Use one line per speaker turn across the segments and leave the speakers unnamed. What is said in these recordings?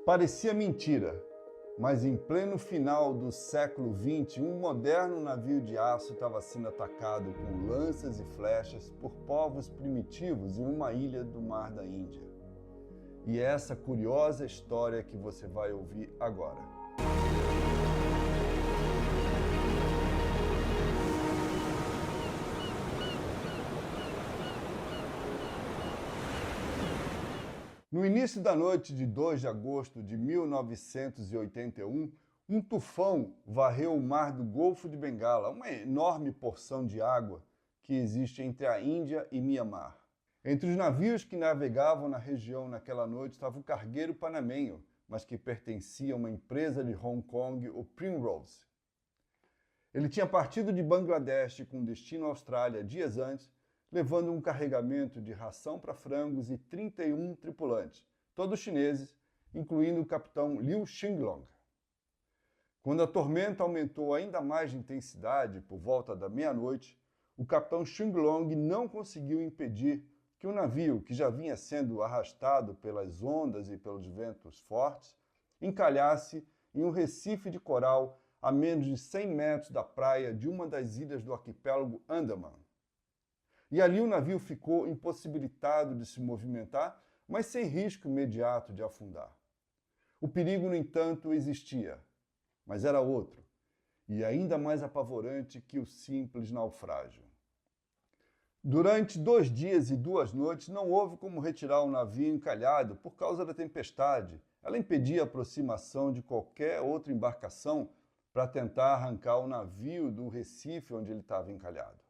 Parecia mentira, mas em pleno final do século XX, um moderno navio de aço estava sendo atacado com lanças e flechas por povos primitivos em uma ilha do Mar da Índia. E é essa curiosa história que você vai ouvir agora. No início da noite de 2 de agosto de 1981, um tufão varreu o mar do Golfo de Bengala, uma enorme porção de água que existe entre a Índia e Mianmar. Entre os navios que navegavam na região naquela noite estava o cargueiro panamenho, mas que pertencia a uma empresa de Hong Kong, o Primrose. Ele tinha partido de Bangladesh com destino à Austrália dias antes, levando um carregamento de ração para frangos e 31 tripulantes, todos chineses, incluindo o capitão Liu Xinglong. Quando a tormenta aumentou ainda mais de intensidade, por volta da meia-noite, o capitão Xinglong não conseguiu impedir que o navio, que já vinha sendo arrastado pelas ondas e pelos ventos fortes, encalhasse em um recife de coral a menos de 100 metros da praia de uma das ilhas do arquipélago Andaman. E ali o navio ficou impossibilitado de se movimentar, mas sem risco imediato de afundar. O perigo, no entanto, existia, mas era outro, e ainda mais apavorante que o simples naufrágio. Durante 2 dias e 2 noites não houve como retirar o navio encalhado por causa da tempestade. Ela impedia a aproximação de qualquer outra embarcação para tentar arrancar o navio do recife onde ele estava encalhado.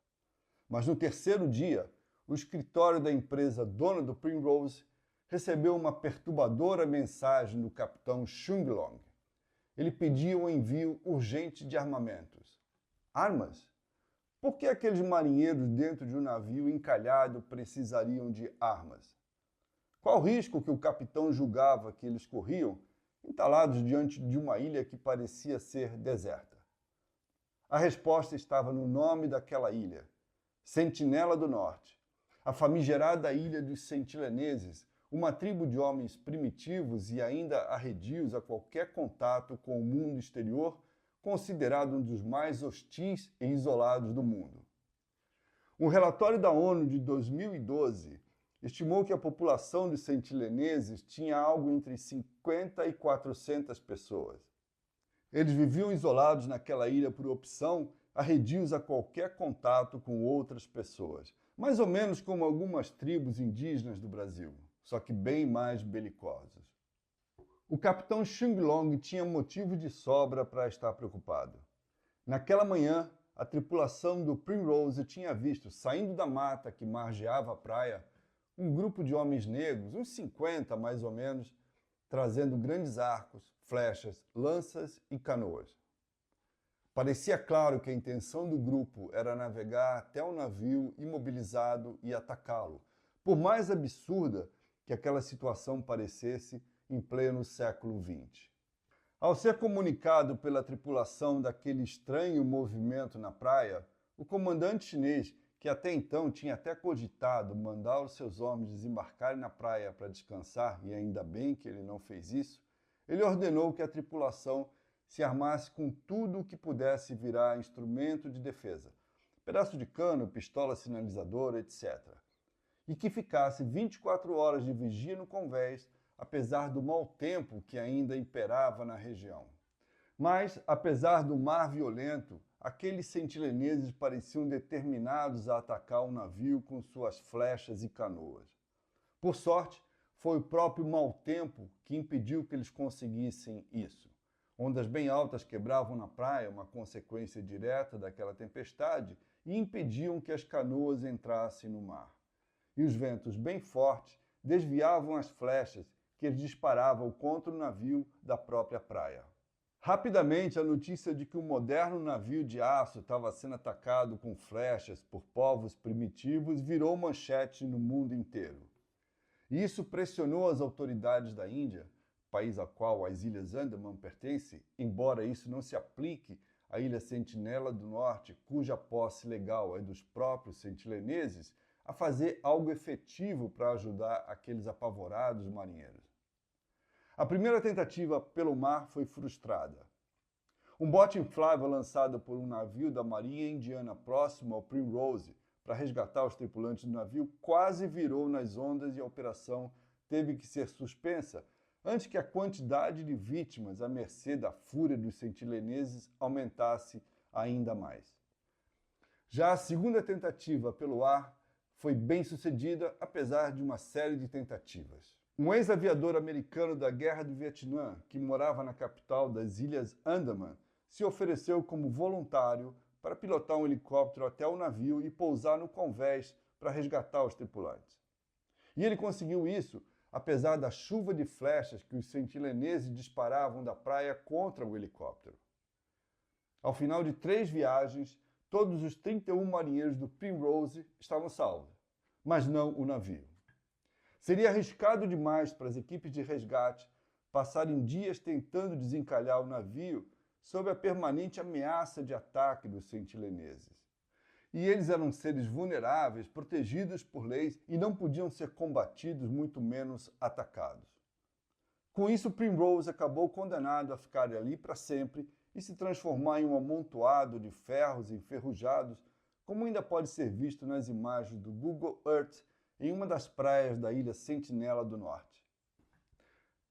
Mas no terceiro dia, o escritório da empresa dona do Primrose recebeu uma perturbadora mensagem do capitão Xinglong. Ele pedia o envio urgente de armamentos. Armas? Por que aqueles marinheiros dentro de um navio encalhado precisariam de armas? Qual o risco que o capitão julgava que eles corriam, entalados diante de uma ilha que parecia ser deserta? A resposta estava no nome daquela ilha, Sentinela do Norte, a famigerada ilha dos Sentileneses, uma tribo de homens primitivos e ainda arredios a qualquer contato com o mundo exterior, considerado um dos mais hostis e isolados do mundo. Um relatório da ONU de 2012 estimou que a população dos sentileneses tinha algo entre 50 e 400 pessoas. Eles viviam isolados naquela ilha por opção, arredios a qualquer contato com outras pessoas, mais ou menos como algumas tribos indígenas do Brasil, só que bem mais belicosos. O capitão Xinglong tinha motivo de sobra para estar preocupado. Naquela manhã, a tripulação do Primrose tinha visto, saindo da mata que margeava a praia, um grupo de homens negros, uns 50 mais ou menos, trazendo grandes arcos, flechas, lanças e canoas. Parecia claro que a intenção do grupo era navegar até o navio imobilizado e atacá-lo, por mais absurda que aquela situação parecesse em pleno século XX. Ao ser comunicado pela tripulação daquele estranho movimento na praia, o comandante chinês, que até então tinha até cogitado mandar os seus homens desembarcarem na praia para descansar, e ainda bem que ele não fez isso, ele ordenou que a tripulação se armasse com tudo o que pudesse virar instrumento de defesa, pedaço de cano, pistola sinalizadora, etc. E que ficasse 24 horas de vigia no convés, apesar do mau tempo que ainda imperava na região. Mas, apesar do mar violento, aqueles sentileneses pareciam determinados a atacar o navio com suas flechas e canoas. Por sorte, foi o próprio mau tempo que impediu que eles conseguissem isso. Ondas bem altas quebravam na praia, uma consequência direta daquela tempestade, e impediam que as canoas entrassem no mar. E os ventos bem fortes desviavam as flechas que eles disparavam contra o navio da própria praia. Rapidamente, a notícia de que um moderno navio de aço estava sendo atacado com flechas por povos primitivos virou manchete no mundo inteiro. E isso pressionou as autoridades da Índia, país ao qual as Ilhas Andaman pertencem, embora isso não se aplique à Ilha Sentinela do Norte, cuja posse legal é dos próprios sentileneses, a fazer algo efetivo para ajudar aqueles apavorados marinheiros. A primeira tentativa pelo mar foi frustrada. Um bote inflável lançado por um navio da Marinha Indiana próximo ao Primrose para resgatar os tripulantes do navio quase virou nas ondas e a operação teve que ser suspensa antes que a quantidade de vítimas à mercê da fúria dos sentileneses aumentasse ainda mais. Já a segunda tentativa pelo ar foi bem sucedida, apesar de uma série de tentativas. Um ex-aviador americano da Guerra do Vietnã, que morava na capital das Ilhas Andaman, se ofereceu como voluntário para pilotar um helicóptero até o navio e pousar no convés para resgatar os tripulantes. E ele conseguiu isso, apesar da chuva de flechas que os sentileneses disparavam da praia contra o helicóptero. Ao final de 3 viagens, todos os 31 marinheiros do Primrose estavam salvos, mas não o navio. Seria arriscado demais para as equipes de resgate passarem dias tentando desencalhar o navio sob a permanente ameaça de ataque dos sentileneses. E eles eram seres vulneráveis, protegidos por leis e não podiam ser combatidos, muito menos atacados. Com isso, Primrose acabou condenado a ficar ali para sempre e se transformar em um amontoado de ferros enferrujados, como ainda pode ser visto nas imagens do Google Earth em uma das praias da ilha Sentinela do Norte.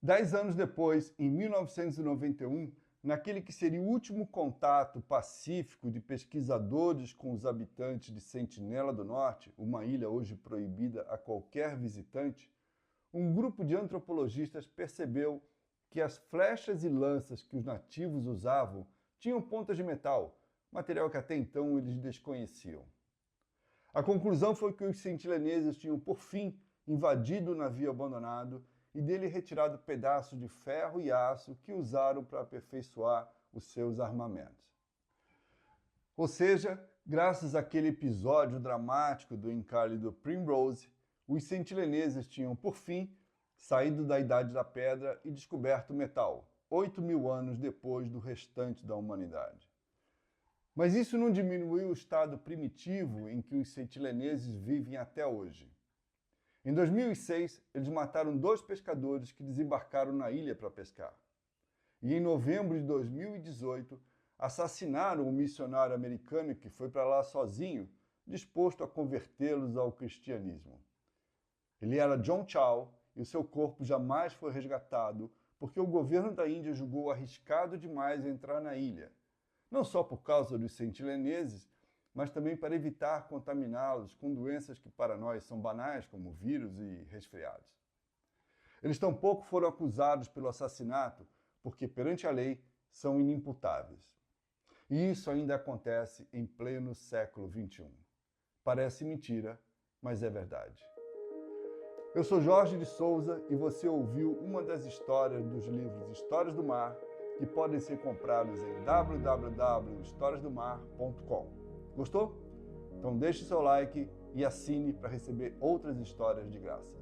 10 anos depois, em 1991, naquele que seria o último contato pacífico de pesquisadores com os habitantes de Sentinela do Norte, uma ilha hoje proibida a qualquer visitante, um grupo de antropologistas percebeu que as flechas e lanças que os nativos usavam tinham pontas de metal, material que até então eles desconheciam. A conclusão foi que os sentileneses tinham, por fim, invadido o navio abandonado e dele retirado pedaços de ferro e aço que usaram para aperfeiçoar os seus armamentos. Ou seja, graças àquele episódio dramático do encalhe do Primrose, os sentileneses tinham, por fim, saído da Idade da Pedra e descoberto o metal, 8.000 anos depois do restante da humanidade. Mas isso não diminuiu o estado primitivo em que os sentileneses vivem até hoje. Em 2006, eles mataram 2 pescadores que desembarcaram na ilha para pescar. E em novembro de 2018, assassinaram um missionário americano que foi para lá sozinho, disposto a convertê-los ao cristianismo. Ele era John Chau e o seu corpo jamais foi resgatado porque o governo da Índia julgou arriscado demais entrar na ilha, não só por causa dos sentileneses, mas também para evitar contaminá-los com doenças que para nós são banais, como vírus e resfriados. Eles tampouco foram acusados pelo assassinato, porque perante a lei são inimputáveis. E isso ainda acontece em pleno século XXI. Parece mentira, mas é verdade. Eu sou Jorge de Souza e você ouviu uma das histórias dos livros Histórias do Mar, que podem ser comprados em www.historiasdomar.com. Gostou? Então deixe seu like e assine para receber outras histórias de graça.